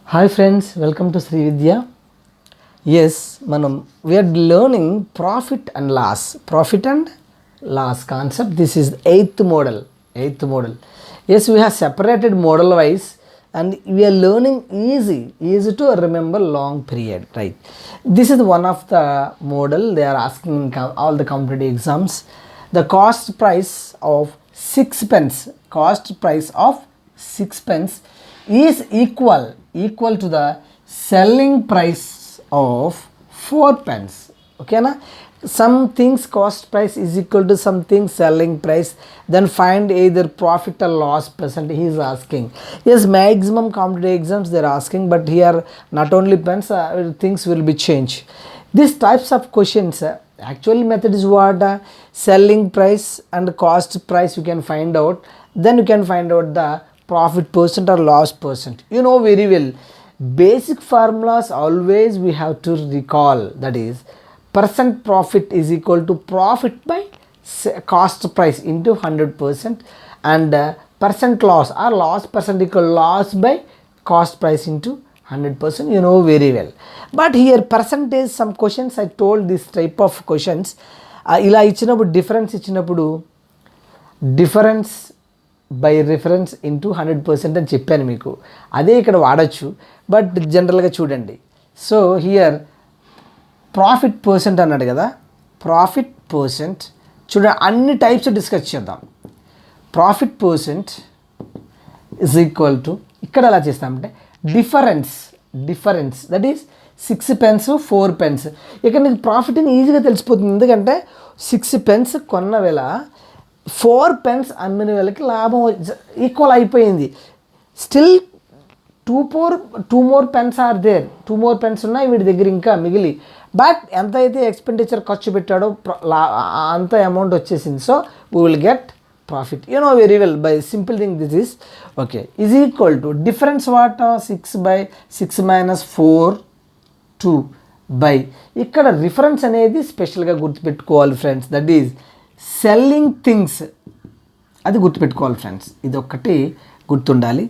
Hi friends, welcome to Sri Vidya. Yes, we are learning profit and loss. Profit and loss concept. This is eighth model. Yes, we have separated model wise and we are learning easy to remember long period, right? This is one of the model they are asking in all the competitive exams. The cost price of 6 pence is equal to the selling price of 4 pence. Okay na? Some things cost price is equal to something selling price, then find either profit or loss percent he is asking. Yes, maximum competitive exams they are asking, but here not only pence, things will be changed. These types of questions, actual method is what? Selling price and cost price you can find out, then you can find out the profit percent or loss percent. You know very well, basic formulas always we have to recall, that is percent profit is equal to profit by cost price into 100%, and percent loss or loss percent equal loss by cost price into 100%. You know very well, but here percentage, some questions I told this type of questions ఇలా ఇచ్చినప్పుడు difference by reference into 100% అని చెప్పాను మీకు, అదే ఇక్కడ వాడచ్చు. But జనరల్గా చూడండి, సో హియర్ ప్రాఫిట్ పర్సెంట్ అన్నాడు కదా, ప్రాఫిట్ పర్సెంట్ చూడండి, అన్ని టైప్స్ డిస్కస్ చేద్దాం. Profit percent is equal to, ఇక్కడ ఎలా చేస్తామంటే difference that is 6 pence 4 pence. ఇక్కడ నీకు ప్రాఫిట్ అని ఈజీగా తెలిసిపోతుంది, ఎందుకంటే 6 pence కొన్న వేళ 4 pence అమ్మిన వేళకి లాభం ఈక్వల్ అయిపోయింది. Still two more pence are there, 2 more pence ఉన్నాయి వీడి దగ్గర ఇంకా మిగిలి, బట్ ఎంత అయితే ఎక్స్పెండిచర్ ఖర్చు పెట్టాడో అంత అమౌంట్ వచ్చేసింది. So we will get profit. You know very well, by simple thing this is okay is equal to difference what 6 minus 4 2 by, ఇక్కడ రిఫరెన్స్ అనేది స్పెషల్గా గుర్తుపెట్టుకోవాలి friends, that is selling things, అది గుర్తుపెట్టుకోవాలి ఫ్రెండ్స్, ఇది ఒక్కటి గుర్తుండాలి,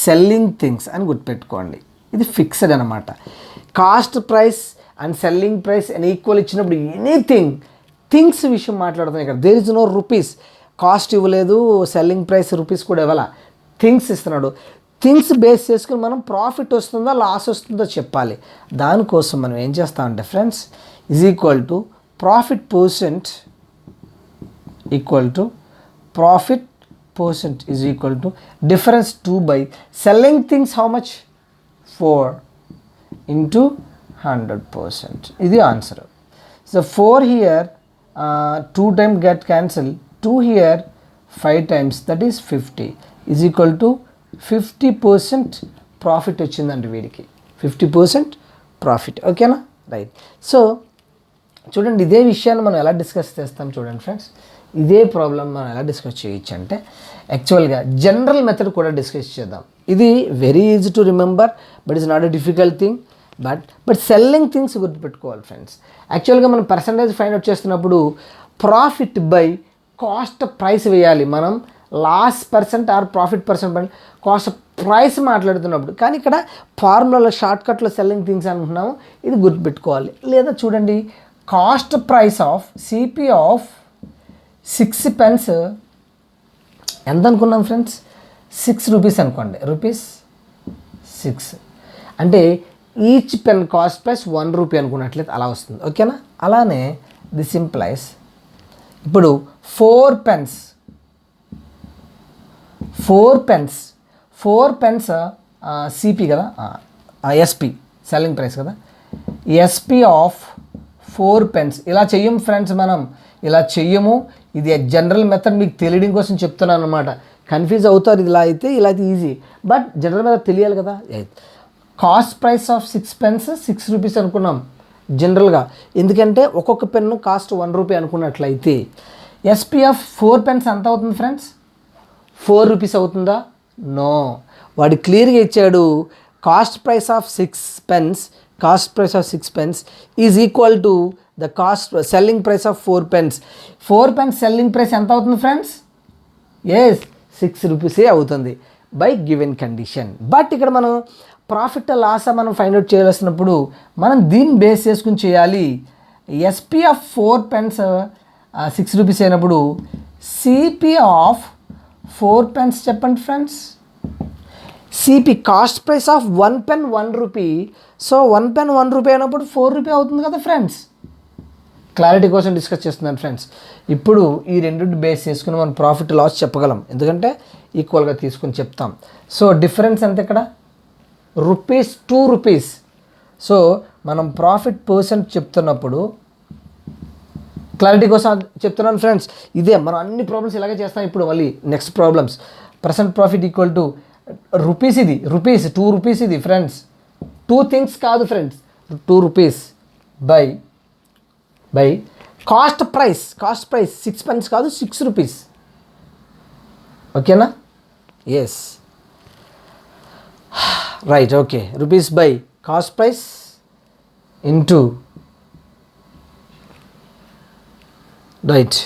సెల్లింగ్ థింగ్స్ అని గుర్తుపెట్టుకోండి, ఇది ఫిక్స్డ్ అనమాట. Cost price and selling price అని ఈక్వల్ ఇచ్చినప్పుడు ఎనీథింగ్ థింగ్స్ విషయం మాట్లాడుతున్నాయి ఇక్కడ. There is no rupees, cost ఇవ్వలేదు, సెల్లింగ్ ప్రైస్ రూపీస్ కూడా ఇవ్వాల, థింగ్స్ ఇస్తున్నాడు. థింగ్స్ బేస్ చేసుకుని మనం ప్రాఫిట్ వస్తుందా లాస్ వస్తుందో చెప్పాలి. దానికోసం మనం ఏం చేస్తామంటే friends, is equal to profit percent equal to profit percent is equal to difference 2 by selling things how much 4 into 100%. ఇది answer. So 4 here 2 times get cancelled, 2 here 5 times that is 50 is equal to 50% profit వచ్చిందండి వీడికి, 50% profit. ఓకేనా, right. So చూడండి, ఇదే విషయాన్ని మనం ఎలా discuss చేస్తాం చూడండి ఫ్రెండ్స్, ఇదే ప్రాబ్లం మనం ఎలా డిస్కస్ చేయొచ్చు అంటే యాక్చువల్గా జనరల్ మెథడ్ కూడా డిస్కస్ చేద్దాం. ఇది very easy to remember, but it's not a difficult thing. But selling things గుర్తుపెట్టుకోవాలి ఫ్రెండ్స్. యాక్చువల్గా మనం పర్సంటేజ్ ఫైండ్ అవుట్ చేస్తున్నప్పుడు ప్రాఫిట్ బై కాస్ట్ ప్రైస్ వేయాలి మనం, loss percent or profit percent by cost price మాట్లాడుతున్నప్పుడు. కానీ ఇక్కడ ఫార్ములాలో షార్ట్కట్లో సెల్లింగ్ థింగ్స్ అనుకుంటున్నాము, ఇది గుర్తుపెట్టుకోవాలి. లేదా చూడండి, cost price of CP of 6 pence ఎంత అనుకున్నాం ఫ్రెండ్స్, 6 rupees అనుకోండి, ₹6 అంటే each pen cost price 1 rupee అనుకున్నట్లయితే అలా వస్తుంది. ఓకేనా, అలానే దిస్ ఇంప్లైస్ ఇప్పుడు 4 pence సిపి కదా, ఎస్పి సెల్లింగ్ ప్రైస్ కదా, ఎస్పి ఆఫ్ 4 pence. ఇలా చెయ్యం ఫ్రెండ్స్, మనం ఇలా చెయ్యము. ఇది జనరల్ మెథడ్ మీకు తెలియడం కోసం చెప్తున్నాను అనమాట. కన్ఫ్యూజ్ అవుతారు, ఇలా అయితే ఈజీ, బట్ జనరల్ మెథడ్ తెలియాలి కదా. Cost price of 6 pence 6 rupees అనుకున్నాం జనరల్గా, ఎందుకంటే ఒక్కొక్క పెన్ను కాస్ట్ 1 rupee అనుకున్నట్లయితే ఎస్పీఎఫ్ 4 pence ఎంత అవుతుంది ఫ్రెండ్స్, 4 rupees అవుతుందా? నో, వాడు క్లియర్గా ఇచ్చాడు, cost price of 6 pence is equal to the cost selling price of 4 pence. 4 pence selling price ఎంత అవుతుంది ఫ్రెండ్స్? ఎస్ 6 rupees అవుతుంది. By given condition. బట్ ఇక్కడ మనం ప్రాఫిట్ లాసా మనం ఫైండ్ అవుట్ చేయాల్సినప్పుడు మనం దీన్ని బేస్ చేసుకుని చేయాలి. ఎస్పీ ఆఫ్ 4 pence 6 rupees అయినప్పుడు సిపి ఆఫ్ 4 pence చెప్పండి friends. CP cost price of 1 pen 1 rupee. So 1 pen 1 rupee అయినప్పుడు 4 rupee అవుతుంది కదా ఫ్రెండ్స్. క్లారిటీ కోసం డిస్కస్ చేస్తున్నాను ఫ్రెండ్స్. ఇప్పుడు ఈ రెండింటి బేస్ చేసుకుని మనం ప్రాఫిట్ లాస్ చెప్పగలం, ఎందుకంటే ఈక్వల్గా తీసుకుని చెప్తాం. సో డిఫరెన్స్ ఎంత ఇక్కడ? Rupees 2 rupees. సో మనం ప్రాఫిట్ పర్సెంట్ చెప్తున్నప్పుడు క్లారిటీ కోసం చెప్తున్నాను ఫ్రెండ్స్. ఇదే మనం అన్ని ప్రాబ్లమ్స్ ఇలాగే చేస్తాం. ఇప్పుడు మళ్ళీ next problems percent profit equal to rupees, ఇది రూపీస్ 2 rupees ఇది ఫ్రెండ్స్. 2 things కాదు friends, 2 rupees by cost price 6 pence కాదు 6 rupees. ఓకేనా? Yes, right, okay. Rupees by cost price into right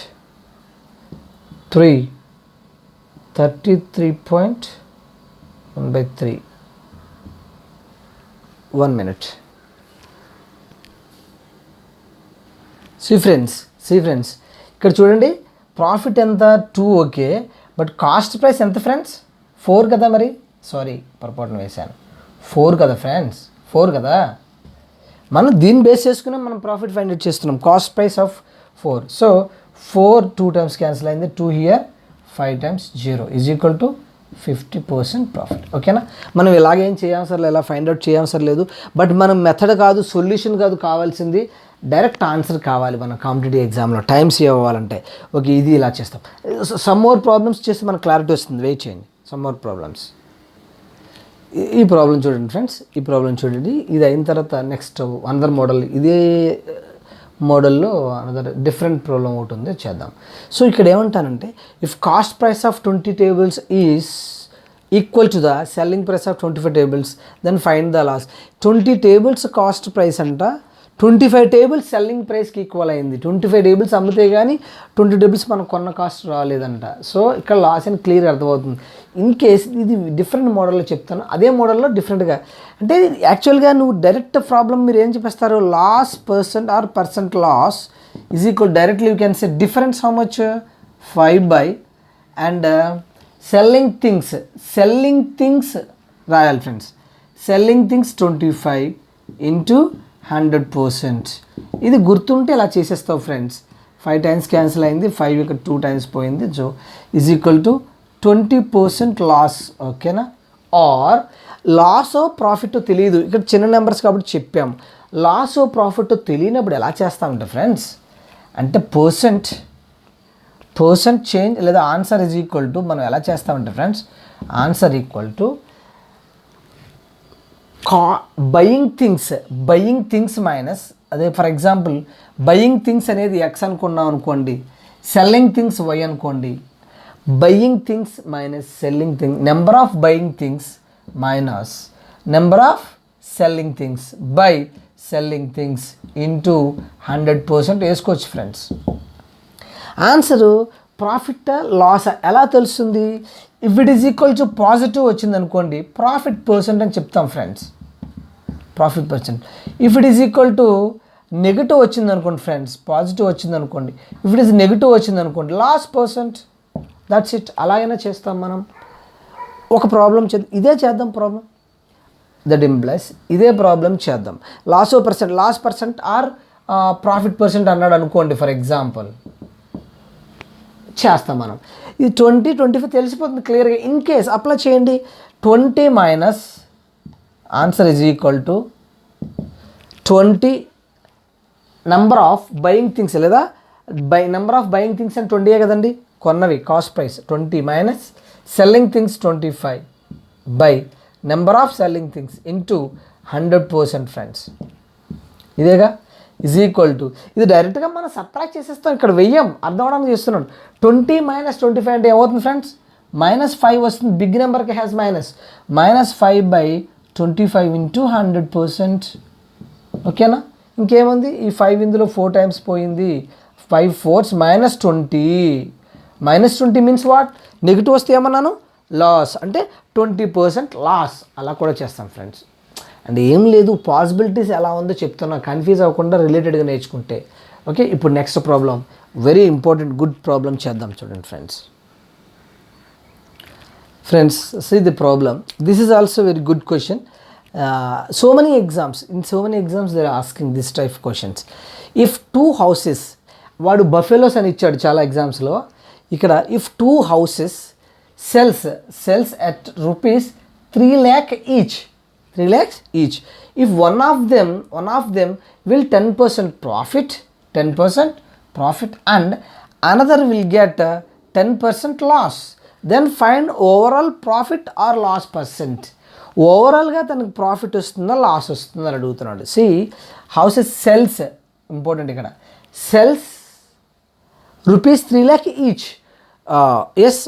33.1/3. 1 minute. See friends ఇక్కడ చూడండి, ప్రాఫిట్ ఎంత 2, okay. But cost price ఎంత friends? 4 కదా. మరి సారీ, పొరపాటున వేశాను. 4 కదా ఫ్రెండ్స్, 4 కదా. మనం దీన్ని బేస్ చేసుకుని మనం ప్రాఫిట్ ఫైండ్ అవుట్ చేస్తున్నాం. Cost price of 4. So 4 2 times cancel అయింది. 2 here, 5 times 0 is equal to 50% profit. ఓకేనా? మనం ఇలాగేం చేయవసరం లేదు, ఇలా ఫైండ్ అవుట్ చేయవసరం లేదు. బట్ మనం మెథడ్ కాదు, సొల్యూషన్ కాదు కావాల్సింది, డైరెక్ట్ ఆన్సర్ కావాలి మన కాంపిటేటివ్ ఎగ్జామ్లో టైం సేవ్ అవ్వాలంటే. ఓకే, ఇది ఇలా చేస్తాం. సమ్ మోర్ ప్రాబ్లమ్స్ చేస్తే మనకు క్లారిటీ వస్తుంది. వెయిట్ చేయండి. Some more problems. ఈ ప్రాబ్లం చూడండి ఫ్రెండ్స్, ఈ ప్రాబ్లం చూడండి. ఇది అయిన తర్వాత నెక్స్ట్ అనదర్ మోడల్, ఇదే మోడల్లో అనదర్ డిఫరెంట్ ప్రాబ్లం ఒకటి ఉంది, చేద్దాం. సో ఇక్కడ ఏమంటానంటే, if cost price of 20 tables is equal to the selling price of 25 tables, then find the loss. 20 tables cost price అంట, 25 tables సెల్లింగ్ ప్రైస్కి ఈక్వల్ అయింది. 25 tables అమ్మితే కానీ 20 tables మనం కొన్న కాస్ట్ రాలేదంట. సో ఇక్కడ లాస్ అని క్లియర్ అర్థమవుతుంది. ఇన్ కేస్ ఇది డిఫరెంట్ మోడల్లో చెప్తాను, అదే మోడల్లో డిఫరెంట్గా. అంటే యాక్చువల్గా నువ్వు డైరెక్ట్ ప్రాబ్లం మీరు ఏం చెప్పేస్తారు, loss percent or percent loss is equal, directly you can say difference how much 5 and selling things రాయాలి ఫ్రెండ్స్. Selling things 25 into 100%. ఇది గుర్తుంటే ఇలా చేసేస్తావు ఫ్రెండ్స్. 5 times క్యాన్సిల్ అయింది, 5 ఇక్కడ 2 times పోయింది. So is equal to 20% loss. ఓకేనా? ఆర్ లాస్ ప్రాఫిట్ తెలియదు, ఇక్కడ చిన్న నెంబర్స్ కాబట్టి చెప్పాము. లాస్ ప్రాఫిట్ తెలియనప్పుడు ఎలా చేస్తామంటే ఫ్రెండ్స్, అంటే పర్సెంట్ చేంజ్ లేదా ఆన్సర్ ఈజ్ ఈక్వల్ టు, మనం ఎలా చేస్తామంటే friends, answer equal to buying things minus, అదే ఫర్ ఎగ్జాంపుల్ బయింగ్ థింగ్స్ అనేది X అనుకున్నాం అనుకోండి, సెల్లింగ్ థింగ్స్ Y అనుకోండి. Buying things minus selling things, number of buying things minus number of selling things by selling things into 100% వేసుకోవచ్చు friends. Answer profit loss ఎలా తెలుస్తుంది? If it is equal to positive వచ్చింది అనుకోండి, profit percent అని చెప్తాం friends. Profit percent. If it is equal to negative వచ్చింది అనుకోండి friends, positive వచ్చింది అనుకోండి, ఇఫ్ ఇట్ ఈజ్ నెగిటివ్ వచ్చింది అనుకోండి, లాస్ పర్సెంట్. That's it. అలాగైనా చేస్తాం మనం. ఒక ప్రాబ్లం ఇదే చేద్దాం ప్రాబ్లం, దట్ ఇంప్లైస్ ఇదే ప్రాబ్లం చేద్దాం. Loss percent or profit percent అన్నాడు అనుకోండి ఫర్ ఎగ్జాంపుల్, చేస్తాం మనం. ఇది 20 25 తెలిసిపోతుంది క్లియర్గా. ఇన్ కేస్ అప్లై చేయండి, 20 minus answer is equal to 20 number of buying things, లేదా నెంబర్ ఆఫ్ బయింగ్ థింగ్స్ అని 20 కదండి కొన్నవి, cost price 20 minus selling things 25 by number of selling things into 100% friends. ఇదేగా ఈజ్ ఈక్వల్ టు, ఇది డైరెక్ట్గా మనం subtract చేసేస్తాం, ఇక్కడ వెయ్యం, అర్థం అవడానికి చేస్తున్నాను. 20 మైనస్ 25 అంటే ఏమవుతుంది ఫ్రెండ్స్, -5 వస్తుంది. బిగ్ నెంబర్కి హ్యాస్ -5 బై 25 ఇంటూ 100%. ఓకేనా? ఇంకేముంది, ఈ 5 ఇందులో 4 times పోయింది, 5 4s -20. -20 మీన్స్ వాట్, నెగిటివ్ వస్తే ఏమన్నాను, లాస్. అంటే 20% లాస్ అలా కూడా చేస్తాం ఫ్రెండ్స్. అండ్ ఏం లేదు, పాసిబిలిటీస్ ఎలా ఉందో చెప్తున్నా, కన్ఫ్యూజ్ అవ్వకుండా రిలేటెడ్గా నేర్చుకుంటే. ఓకే, ఇప్పుడు next problem very important good problem చేద్దాం చూడండి friends. Friends, see the problem. This is also very good question. So many exams they are asking this type of questions. If two houses, వాడు buffaloes అని ఇచ్చాడు చాలా ఎగ్జామ్స్లో. ఇక్కడ if 2 houses sells at rupees 3 lakh each, 3 lakhs each. If one of them will 10% profit and another will get 10% loss, then find overall profit or loss percent. ఓవరాల్గా తనకు profit వస్తుందా loss వస్తుందా అని అడుగుతున్నాడు. సి హౌసెస్ సెల్స్ ఇంపార్టెంట్ ఇక్కడ. Sells rupees 3 lakh each. Yes,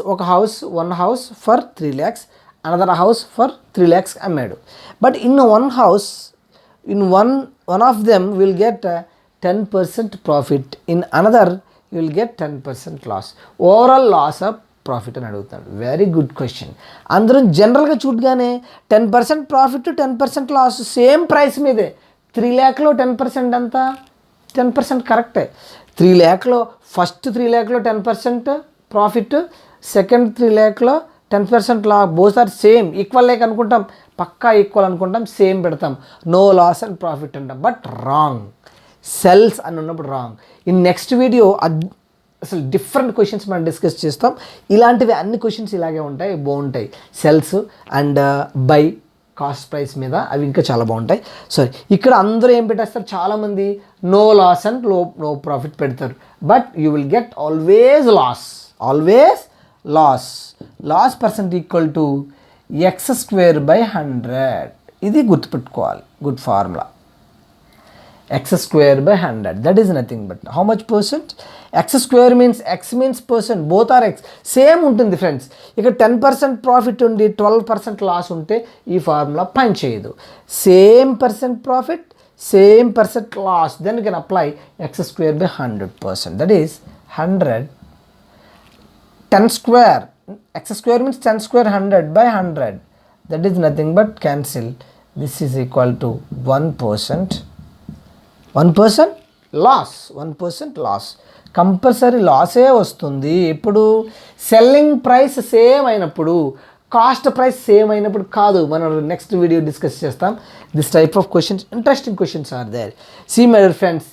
one house for 3 lakhs, another house for 3 lakhs అమ్మాడు. But in one of them will get 10% profit, in another will get 10% loss. Overall loss of profit అని అడుగుతాడు. Very good question. అందరం జనరల్గా చూడగానే 10% profit 10% loss same price మీదే. 3 lakhలో 10% అంతా 10% కరెక్టే. 3 lakhలో ఫస్ట్ 3 lakhలో 10% ప్రాఫిట్, సెకండ్ 3 lakhలో 10% loss. Both are same, equal లేక అనుకుంటాం, పక్కా ఈక్వల్ అనుకుంటాం, సేమ్ పెడతాం, నో లాస్ అండ్ ప్రాఫిట్ అంటాం. బట్ రాంగ్, సెల్స్ అని ఉన్నప్పుడు రాంగ్. ఇన్ నెక్స్ట్ వీడియో అసలు డిఫరెంట్ క్వశ్చన్స్ మనం డిస్కస్ చేస్తాం. ఇలాంటివి అన్ని క్వశ్చన్స్ ఇలాగే ఉంటాయి, బాగుంటాయి. Sells and buy cost price మీద అవి ఇంకా చాలా బాగుంటాయి. సారీ, ఇక్కడ అందరూ ఏం పెట్టేస్తారు, చాలామంది no loss and no profit పెడతారు. But you will get always loss percent equal to x²/100. ఇది గుర్తుపెట్టుకోవాలి, good formula. x²/100, that is nothing but how much percent? x² means x means percent, both are x, same ఉంటుంది friends. ఇక్కడ 10% profit ఉండి 12% loss ఉంటే ఈ formula పని చేయదు. Same percent profit, same percent loss, then you can apply x²/100%, that is 100. 10² x² means 10² 100/100, that is nothing but cancel. This is equal to 1%. 1% loss, compulsory లాసే వస్తుంది. ఇప్పుడు సెల్లింగ్ ప్రైస్ సేమ్ అయినప్పుడు, cost price same అయినప్పుడు కాదు. మనం next video discuss చేస్తాం. This type of questions, interesting questions are there. See my dear friends,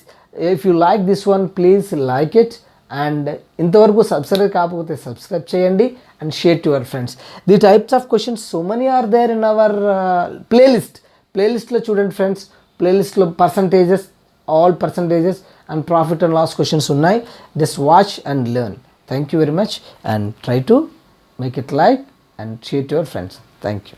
if you like this one please like it, and ఇంతవరకు subscribe కాకపోతే subscribe చేయండి and share to your friends. The types of questions so many are there in our ప్లేలిస్ట్లో చూడండి friends. ప్లేలిస్ట్లో all percentages and profit and loss questions unnai. Just watch and learn. Thank you very much, and try to make it like and share to your friends. Thank you.